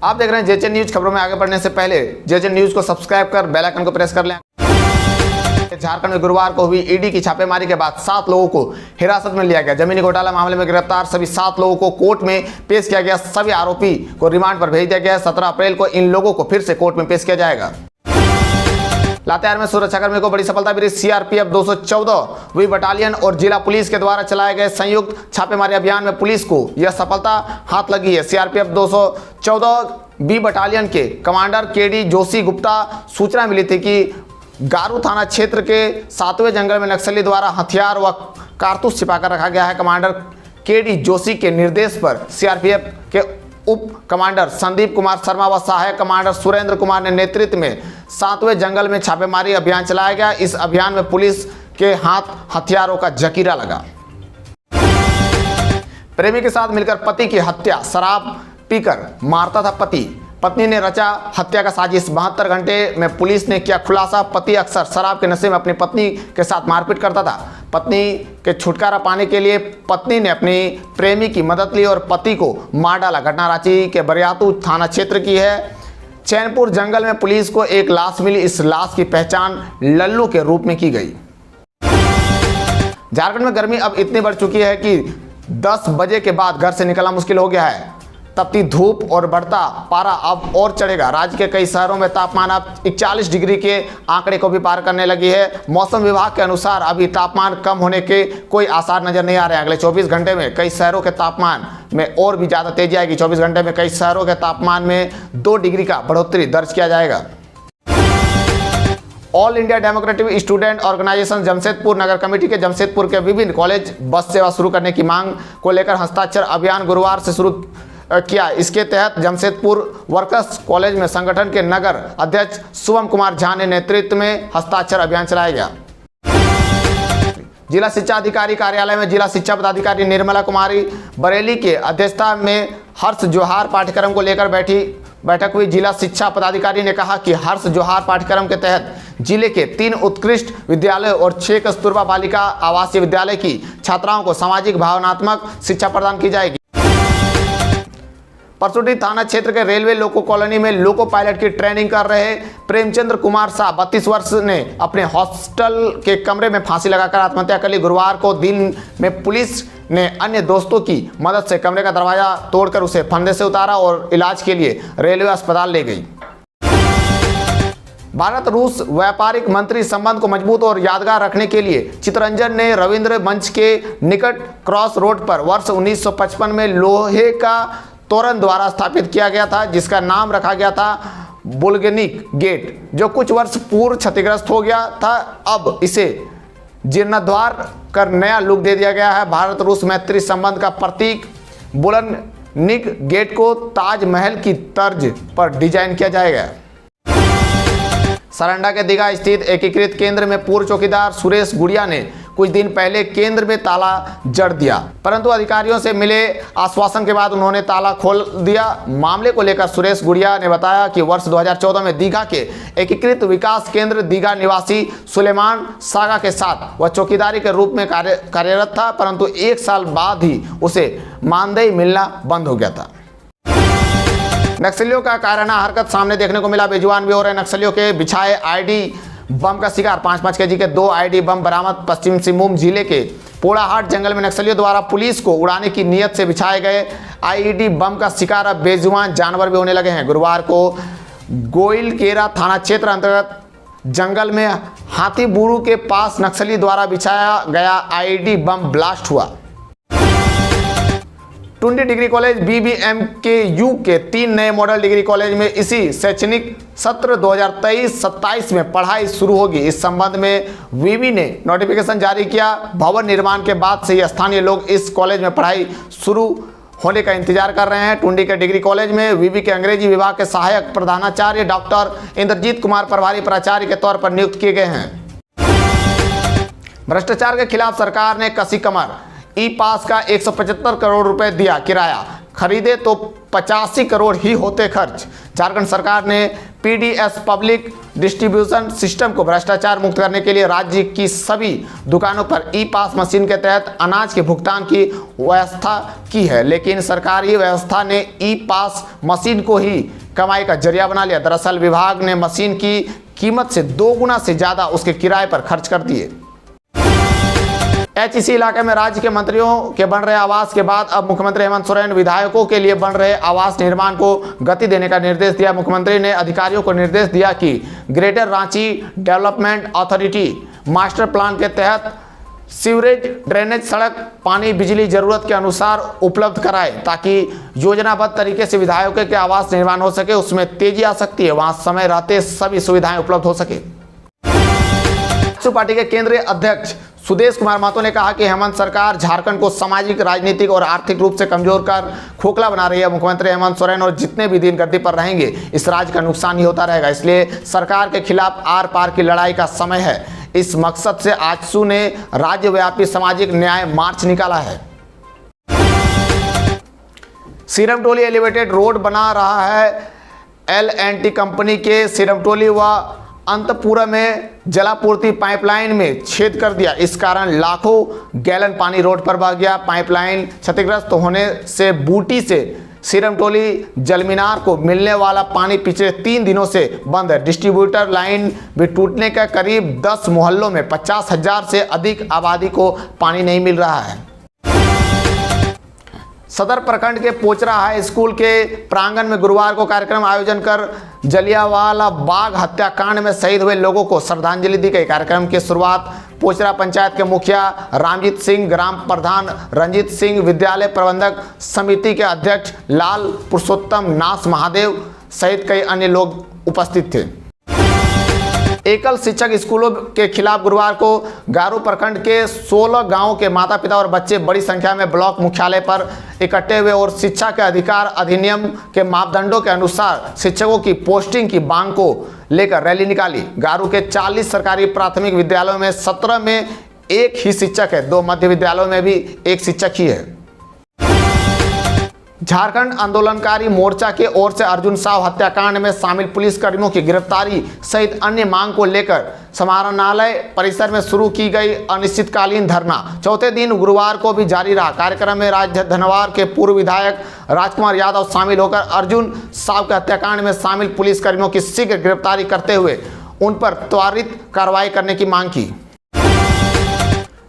आप देख रहे हैं जेजे न्यूज। खबरों में आगे बढ़ने से पहले जेजे न्यूज को सब्सक्राइब कर बेल आइकन को प्रेस कर लें। झारखंड में गुरुवार को हुई ईडी की छापेमारी के बाद 7 लोगों को हिरासत में लिया गया। जमीनी घोटाला मामले में गिरफ्तार सभी 7 लोगों को कोर्ट में पेश किया गया। सभी आरोपी को रिमांड पर भेज दिया गया। 17 अप्रैल को इन लोगों को फिर से कोर्ट में पेश किया जाएगा। लातेहार में सुरक्षाकर्मी को बड़ी सफलता मिली। सीआरपीएफ 214वीं बटालियन और जिला पुलिस के द्वारा चलाए गए संयुक्त छापेमारी अभियान में पुलिस को यह सफलता हाथ लगी है। सीआरपीएफ 214वीं बटालियन के कमांडर केडी जोशी गुप्ता सूचना मिली थी कि गारू थाना क्षेत्र के 7वें जंगल में नक्सली द्वारा हथियार व कारतूस छिपाकर रखा गया है। कमांडर केडी जोशी के निर्देश पर सीआरपीएफ के उप कमांडर संदीप कुमार शर्मा व सहायक कमांडर सुरेंद्र कुमार ने नेतृत्व में 7वें जंगल में छापेमारी अभियान चलाया गया। इस अभियान में पुलिस के हाथ हथियारों का जकीरा लगा। प्रेमी के साथ मिलकर पति की हत्या, शराब पीकर मारता था पति, पत्नी ने रचा हत्या का साजिश। 72 घंटे में पुलिस ने किया खुलासा। पति अक्सर शराब के नशे में अपनी पत्नी के साथ मारपीट करता था। पत्नी के छुटकारा पाने के लिए पत्नी ने अपनी प्रेमी की मदद ली और पति को मार डाला। घटना रांची के बरियातू थाना क्षेत्र की है। चैनपुर जंगल में पुलिस को एक लाश मिली। इस लाश की पहचान लल्लू के रूप में की गई। झारखंड में गर्मी अब इतनी बढ़ चुकी है कि 10 बजे के बाद घर से निकलना मुश्किल हो गया है। तपती धूप और बढ़ता पारा अब और चढ़ेगा। राज्य के कई शहरों में तापमान अब 41 डिग्री के आंकड़े को भी पार करने लगी है। मौसम विभाग के अनुसार अभी तापमान कम होने के कोई आसार नजर नहीं आ रहे हैं। अगले 24 घंटे में कई शहरों के तापमान में और भी ज़्यादा तेजी आएगी। 24 घंटे में कई शहरों के तापमान में 2 डिग्री का बढ़ोतरी दर्ज किया जाएगा। All India democratic student organisation Jamshedpur नगर कमेटी के जमशेदपुर के विभिन्न कॉलेज बस सेवा शुरू करने की मांग को लेकर हस्ताक्षर अभियान गुरुवार से शुरू किया। इसके तहत जमशेदपुर वर्कर्स कॉलेज में संगठन के नगर अध्यक्ष शुभम कुमार झा ने नेतृत्व में हस्ताक्षर अभियान चलाया गया। जिला शिक्षा अधिकारी कार्यालय में जिला शिक्षा पदाधिकारी निर्मला कुमारी बरेली के अध्यक्षता में हर्ष जोहार पाठ्यक्रम को लेकर बैठक हुई। जिला शिक्षा पदाधिकारी ने कहा कि हर्ष जोहार पाठ्यक्रम के तहत जिले के 3 उत्कृष्ट विद्यालय और 6 कस्तूरबा बालिका आवासीय विद्यालय की छात्राओं को सामाजिक भावनात्मक शिक्षा प्रदान की जाएगी। परसुडी थाना क्षेत्र के रेलवे लोको कॉलोनी में लोको पायलट की ट्रेनिंग कर रहे प्रेमचंद्र कुमार शाह 32 वर्ष ने अपने हॉस्टल के कमरे में फांसी लगाकर आत्महत्या कर ली। गुरुवार को दिन में पुलिस ने अन्य दोस्तों की मदद से कमरे का दरवाजा तोड़कर उसे फंदे से उतारा और इलाज के लिए रेलवे अस्पताल ले गई। भारत रूस व्यापारिक मंत्री संबंध को मजबूत और यादगार रखने के लिए चित्तरंजन ने रविंद्र मंच के निकट क्रॉस रोड पर वर्ष 1955 में लोहे का तोरण द्वारा स्थापित किया गया था, जिसका नाम रखा गया था बुल्गेनिक गेट, जो कुछ वर्ष पूर्व क्षतिग्रस्त हो गया था। अब इसे जीर्णोद्धार कर नया लुक दे दिया गया है। भारत रूस मैत्री संबंध का प्रतीक बुल्गेनिक गेट को ताजमहल की तर्ज पर डिजाइन किया जाएगा। सरंडा के दीघा स्थित एकीकृत केंद्र में पूर्व चौकीदार सुरेश गुड़िया ने कुछ दिन पहले केंद्र में ताला जड़ दिया, परंतु अधिकारियों से मिले आश्वासन के बाद उन्होंने ताला खोल दिया। मामले को लेकर सुरेश गुड़िया ने बताया कि वर्ष 2014 में दीघा के एकीकृत विकास केंद्र दीघा निवासी सुलेमान सागा के साथ वह चौकीदारी के रूप में कार्यरत था, परंतु 1 साल बाद ही उसे मानदेय मिलना बंद हो गया था। नक्सलियों का कायराना हरकत सामने देखने को मिला। बेजुबान भी हो रहे नक्सलियों के बिछाए आईडी बम का शिकार। 5-5 केजी के 2 आईडी बम बरामद। पश्चिम सिंहभूम जिले के पोड़ाहाट जंगल में नक्सलियों द्वारा पुलिस को उड़ाने की नीयत से बिछाए गए आईडी बम का शिकार अब बेजुबान जानवर भी होने लगे हैं। गुरुवार को गोइलकेरा थाना क्षेत्र अंतर्गत जंगल में हाथी बुरू के पास नक्सली द्वारा बिछाया गया आईडी बम ब्लास्ट हुआ। टुंडी डिग्री कॉलेज BBMKU के 3 नए मॉडल डिग्री कॉलेज में इसी शैक्षणिक सत्र 2023-27 में पढ़ाई शुरू होगी। इस संबंध में विवि ने नोटिफिकेशन जारी किया। भवन निर्माण के बाद से स्थानीय लोग इस कॉलेज में पढ़ाई शुरू होने का इंतजार कर रहे हैं। टुंडी के डिग्री कॉलेज में विवि के अंग्रेजी विभाग के सहायक प्रधानाचार्य डॉक्टर इंद्रजीत कुमार प्रभारी प्राचार्य के तौर पर नियुक्त किए गए हैं। भ्रष्टाचार के खिलाफ सरकार ने कसी कमर। ई पास का 175 करोड़ रुपए दिया किराया। खरीदे तो 85 करोड़ ही होते खर्च। झारखंड सरकार ने पीडीएस पब्लिक डिस्ट्रीब्यूशन सिस्टम को भ्रष्टाचार मुक्त करने के लिए राज्य की सभी दुकानों पर ई पास मशीन के तहत अनाज के भुगतान की व्यवस्था की है, लेकिन सरकारी व्यवस्था ने ई पास मशीन को ही कमाई का जरिया बना लिया। दरअसल विभाग ने मशीन की कीमत से 2 गुना से ज्यादा उसके किराए पर खर्च कर दिए। एचईसी इलाके में राज्य के मंत्रियों के बन रहे आवास के बाद अब मुख्यमंत्री हेमंत सोरेन विधायकों के लिए बन रहे आवास निर्माण को गति देने का निर्देश दिया। मुख्यमंत्री ने अधिकारियों को निर्देश दिया कि greater Ranchi development authority master plan के तहत सीवरेज, ड्रेनेज, सड़क, पानी, बिजली जरूरत के अनुसार उपलब्ध कराए, ताकि योजनाबद्ध तरीके से विधायकों के आवास निर्माण हो सके। उसमें तेजी आ सकती है, वहां समय रहते सभी सुविधाएं उपलब्ध हो सके। पार्टी के केंद्रीय अध्यक्ष सुदेश कुमार महतो ने कहा कि हेमंत सरकार झारखंड को सामाजिक, राजनीतिक और आर्थिक रूप से कमजोर कर खोखला बना रही है। मुख्यमंत्री हेमंत सोरेन और जितने भी दिन गद्दी पर रहेंगे इस राज्य का नुकसान ही होता रहेगा, इसलिए सरकार के खिलाफ आर पार की लड़ाई का समय है। इस मकसद से आजसू ने राज्यव्यापी सामाजिक न्याय मार्च निकाला है। सिरमटोली एलिवेटेड रोड बना रहा है L&T कंपनी के सिरमटोली व अंतपुरा में जलापूर्ति पाइपलाइन में छेद कर दिया। इस कारण लाखों गैलन पानी रोड पर बह गया। पाइपलाइन क्षतिग्रस्त होने से बूटी से सिरमटोली जलमीनार को मिलने वाला पानी पिछले 3 दिनों से बंद है। डिस्ट्रीब्यूटर लाइन भी टूटने का करीब 10 मोहल्लों में 50,000 से अधिक आबादी को पानी नहीं मिल रहा है। सदर प्रखंड के पोचरा हाई स्कूल के प्रांगण में गुरुवार को कार्यक्रम आयोजन कर जलियांवाला बाग हत्याकांड में शहीद हुए लोगों को श्रद्धांजलि दी गई। कार्यक्रम की शुरुआत पोचरा पंचायत के मुखिया रामजीत सिंह, ग्राम प्रधान रंजीत सिंह, विद्यालय प्रबंधक समिति के अध्यक्ष लाल पुरुषोत्तम नाथ महादेव सहित कई अन्य लोग उपस्थित थे। एकल शिक्षक स्कूलों के खिलाफ गुरुवार को गारू प्रखंड के 16 गांवों के माता पिता और बच्चे बड़ी संख्या में ब्लॉक मुख्यालय पर इकट्ठे हुए और शिक्षा के अधिकार अधिनियम के मापदंडों के अनुसार शिक्षकों की पोस्टिंग की मांग को लेकर रैली निकाली। गारू के 40 सरकारी प्राथमिक विद्यालयों में 17 में एक ही शिक्षक है, 2 मध्य विद्यालयों में भी एक शिक्षक ही है। झारखंड आंदोलनकारी मोर्चा की ओर से अर्जुन साव हत्याकांड में शामिल पुलिसकर्मियों की गिरफ्तारी सहित अन्य मांग को लेकर समाहरणालय परिसर में शुरू की गई अनिश्चितकालीन धरना चौथे दिन गुरुवार को भी जारी रहा। कार्यक्रम में राजधनवार के पूर्व विधायक राजकुमार यादव शामिल होकर अर्जुन साव के हत्याकांड में शामिल पुलिसकर्मियों की शीघ्र गिरफ्तारी करते हुए उन पर त्वरित कार्रवाई करने की मांग की।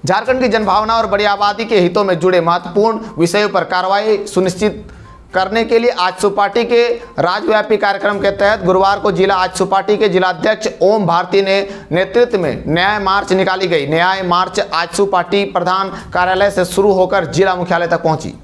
झारखंड की जनभावना और बड़ी आबादी के हितों में जुड़े महत्वपूर्ण विषयों पर कार्रवाई सुनिश्चित करने के लिए आजसू पार्टी के राज्यव्यापी कार्यक्रम के तहत गुरुवार को जिला आजसू पार्टी के जिलाध्यक्ष ओम भारती ने नेतृत्व में न्याय मार्च निकाली गई। न्याय मार्च आजसू पार्टी प्रधान कार्यालय से शुरू होकर जिला मुख्यालय तक पहुंची।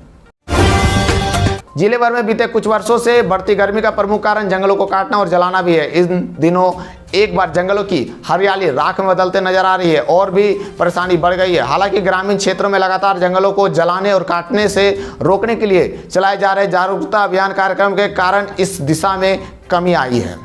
जिले भर में बीते कुछ वर्षों से बढ़ती गर्मी का प्रमुख कारण जंगलों को काटना और जलाना भी है। इन दिनों एक बार जंगलों की हरियाली राख में बदलते नजर आ रही है और भी परेशानी बढ़ गई है। हालांकि ग्रामीण क्षेत्रों में लगातार जंगलों को जलाने और काटने से रोकने के लिए चलाए जा रहे जागरूकता अभियान कार्यक्रम के कारण इस दिशा में कमी आई है।